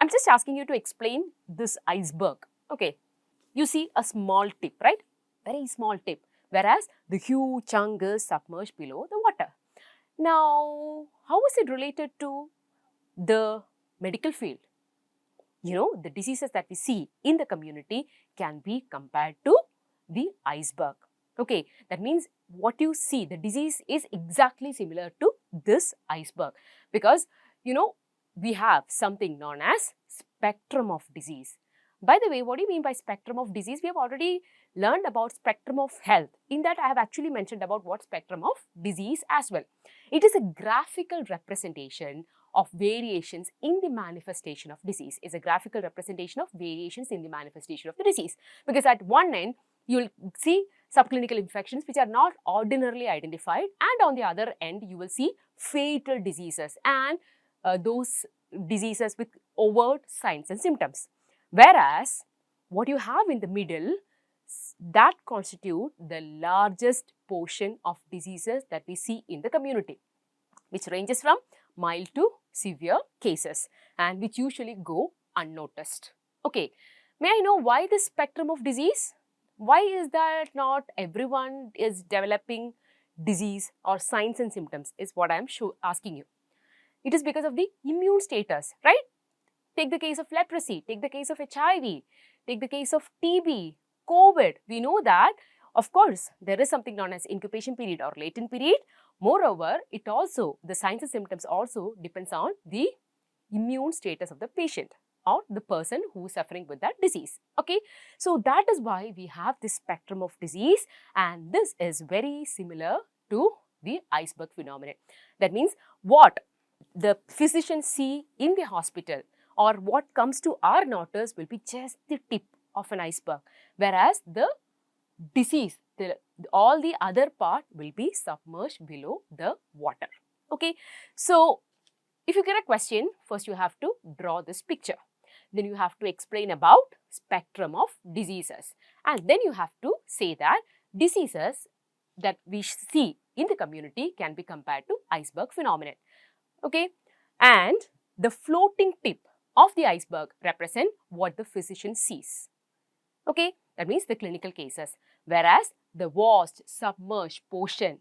I'm just asking you to explain this iceberg. Okay, you see a small tip, right? Very small tip, whereas the huge chunk is submerged below the water. Now, how is it related to the medical field? You know, the diseases that we see in the community can be compared to the iceberg. Okay, that means what you see, the disease is exactly similar to this iceberg, because you know, we have something known as spectrum of disease. By the way, what do you mean by spectrum of disease? We have already learned about spectrum of health. In that, I have actually mentioned about what spectrum of disease as well. It is a graphical representation of variations in the manifestation of disease. Is a graphical representation of variations in the manifestation of the disease. Because at one end, you will see subclinical infections which are not ordinarily identified, and on the other end, you will see fatal diseases and those diseases with overt signs and symptoms. Whereas, what you have in the middle, that constitute the largest portion of diseases that we see in the community, which ranges from mild to severe cases and which usually go unnoticed. Okay, may I know why this spectrum of disease? Why is that not everyone is developing disease or signs and symptoms is what I am asking you. It is because of the immune status, right? Take the case of leprosy, take the case of HIV, take the case of TB, COVID. We know that, of course, there is something known as incubation period or latent period. Moreover, it also, the signs and symptoms also depends on the immune status of the patient or the person who is suffering with that disease. Okay, so that is why we have this spectrum of disease, and this is very similar to the iceberg phenomenon. That means what the physicians see in the hospital or what comes to our notice will be just the tip of an iceberg, whereas the disease, all the other part will be submerged below the water. Okay, so if you get a question, first you have to draw this picture. Then you have to explain about spectrum of diseases. And then you have to say that diseases that we see in the community can be compared to iceberg phenomenon. Okay, and the floating tip of the iceberg represent what the physician sees. Okay, that means the clinical cases, whereas the vast submerged portion